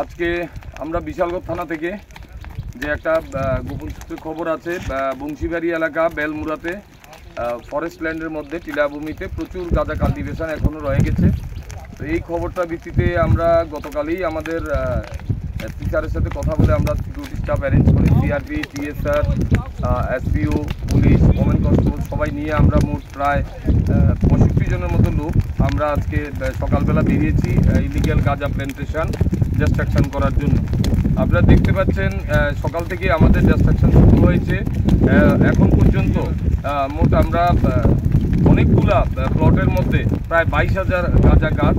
আজকে আমরা বিশালগড় থানা থেকে যে একটা গোপন সূত্রে খবর আছে, বংশীবাড়ি এলাকা বেলমুড়াতে ফরেস্ট ল্যান্ডের মধ্যে টিলাভূমিতে প্রচুর গাঁজা কাল্টিভেশন এখনও রয়ে গেছে। তো এই খবরটার ভিত্তিতে আমরা গতকালই আমাদের টিচারের সাথে কথা বলে আমরা সিকিউরিটি স্টাফ অ্যারেঞ্জ করি, CRP, TSR, SPO, police, women constable সবাই নিয়ে আমরা মোট প্রায় 65 জনের মতো লোক আমরা আজকে সকালবেলা বেরিয়েছি ইলিগ্যাল গাঁজা প্ল্যান্টেশন ডিস্ট্রাকশন করার জন্য। আপনারা দেখতে পাচ্ছেন সকাল থেকে আমাদের ডিস্ট্রাকশন শুরু হয়েছে। এখন পর্যন্ত মোট আমরা অনেকগুলা প্লটের মধ্যে প্রায় 22,000 গাঁজা গাছ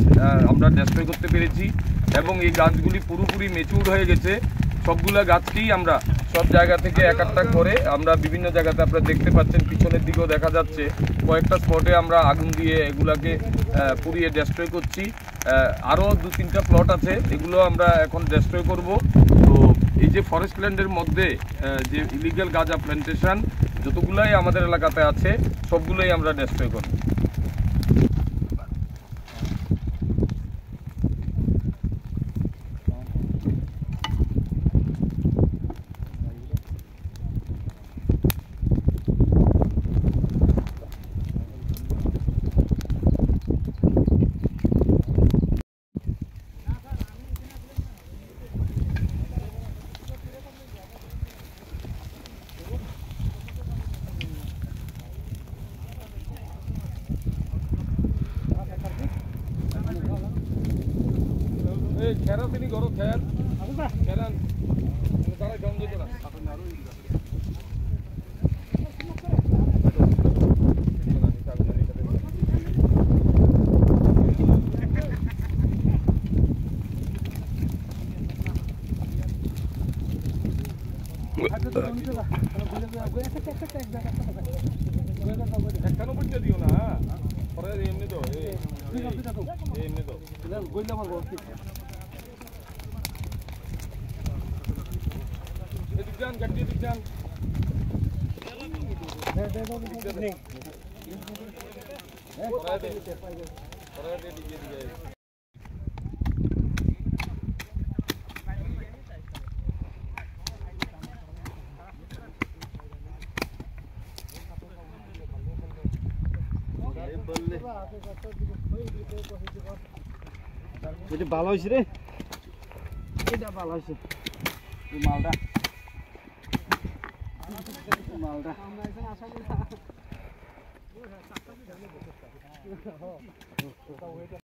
আমরা ডিস্ট্রয় করতে পেরেছি এবং এই গাছগুলি পুরোপুরি ম্যাচিউর হয়ে গেছে। সবগুলা গাছকেই আমরা সব জায়গা থেকে এক একটা করে আমরা বিভিন্ন জায়গাতে আপনারা দেখতে পাচ্ছেন, পিছনের দিকেও দেখা যাচ্ছে কয়েকটা স্পটে আমরা আগুন দিয়ে এগুলাকে পুড়িয়ে ডিস্ট্রয় করছি। আরও 2-3টা প্লট আছে, এগুলো আমরা এখন ডিস্ট্রয় করব। তো এই যে ফরেস্ট ল্যান্ডের মধ্যে যে ইলিগ্যাল গাঁজা প্ল্যান্টেশন যতগুলাই আমাদের এলাকাতে আছে সবগুলোই আমরা ডিস্ট্রয় করব। খেরা তিনি ঘর খেয়াল খেলান তারা জম যেত না। একখানো পর্যন্ত দিও না, পরে এমনি তো এমনি তো বললে আমার দিকজান গাড়ি দিকজান এটা ভালো হয়েছে রে, এটা ভালো হয়েছে মালটা মালটা